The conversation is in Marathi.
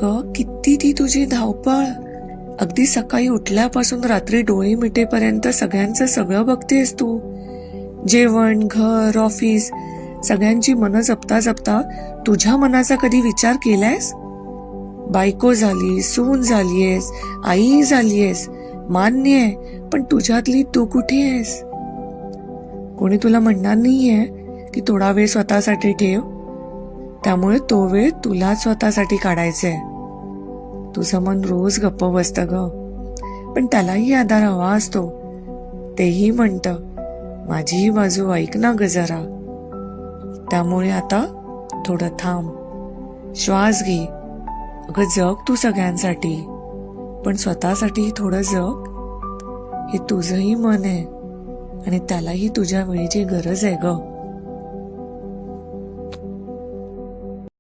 अगं किती ती तुझी धावपळ. अगदी सकाळी उठल्यापासून रात्री डोळे मिटेपर्यंत सगळ्यांचं सगळं बघतेस तू. जेवण, घर, ऑफिस, सगळ्यांची मनं जपता जपता तुझ्या मनाचा कधी विचार केलायस? बायको झाली, सून झालीयस, आई झालीयस, मान्य आहे, पण तुझ्यातली तू कुठे आहेस? कोणी तुला म्हणणार नाहीये की थोडा वेळ स्वतःसाठी ठेव. त्यामुळे तो वेळ तुला स्वतःसाठी काढायचाय. तुझं मन रोज गप्प बसतं ग, पण त्यालाही आधार हवा असतो. तेही म्हणतं, माझीही बाजू ऐक ना ग जरा. त्यामुळे आता थोडं थांब, श्वास घे. अगं जग तू सगळ्यांसाठी, पण स्वतःसाठी थोडं जग. हे तुझंही मन आहे आणि त्यालाही तुझ्या वेळेची गरज आहे ग.